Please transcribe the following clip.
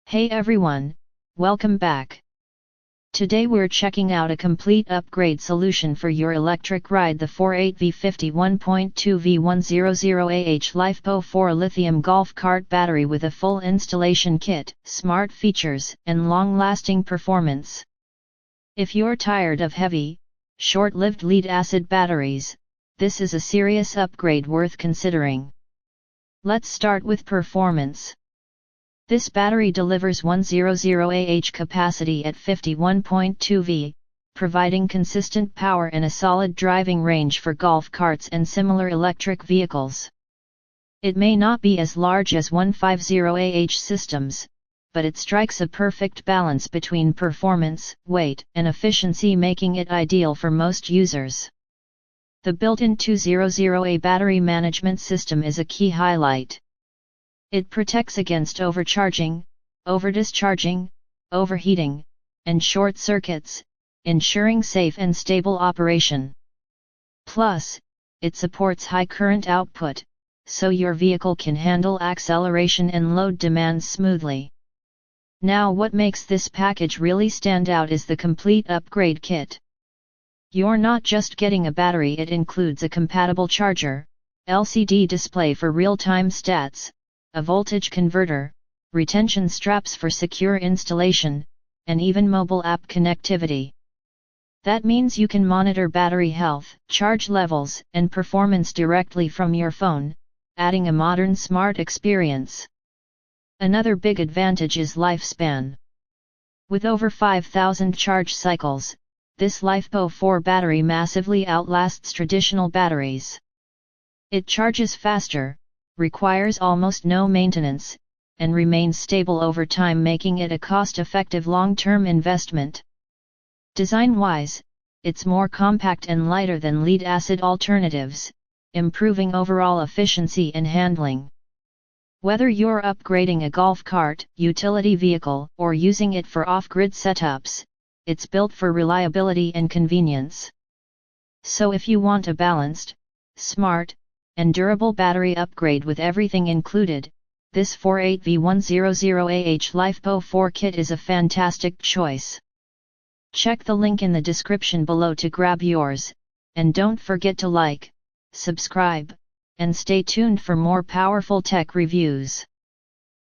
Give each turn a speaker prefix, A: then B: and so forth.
A: Hey everyone, welcome back. Today we're checking out a complete upgrade solution for your electric ride, the 100Ah LiFePO4 lithium golf cart battery with a full installation kit, smart features, and long-lasting performance. If you're tired of heavy, short-lived lead-acid batteries, this is a serious upgrade worth considering. Let's start with performance. This battery delivers 100Ah capacity at 51.2 V, providing consistent power and a solid driving range for golf carts and similar electric vehicles. It may not be as large as 150Ah systems, but it strikes a perfect balance between performance, weight, and efficiency, making it ideal for most users. The built-in 200A battery management system is a key highlight. It protects against overcharging, over-discharging, overheating, and short circuits, ensuring safe and stable operation. Plus, it supports high current output, so your vehicle can handle acceleration and load demands smoothly. Now, what makes this package really stand out is the complete upgrade kit. You're not just getting a battery, it includes a compatible charger, LCD display for real-time stats, a voltage converter, retention straps for secure installation, and even mobile app connectivity. That means you can monitor battery health, charge levels, and performance directly from your phone, adding a modern smart experience. Another big advantage is lifespan. With over 5,000 charge cycles, this LiFePO4 battery massively outlasts traditional batteries. It charges faster, requires almost no maintenance, and remains stable over time, making it a cost-effective long-term investment. Design-wise, it's more compact and lighter than lead-acid alternatives, improving overall efficiency and handling. Whether you're upgrading a golf cart, utility vehicle, or using it for off-grid setups, it's built for reliability and convenience. So if you want a balanced, smart, and durable battery upgrade with everything included, this 100Ah LiFePO4 kit is a fantastic choice. Check the link in the description below to grab yours, and don't forget to like, subscribe, and stay tuned for more powerful tech reviews.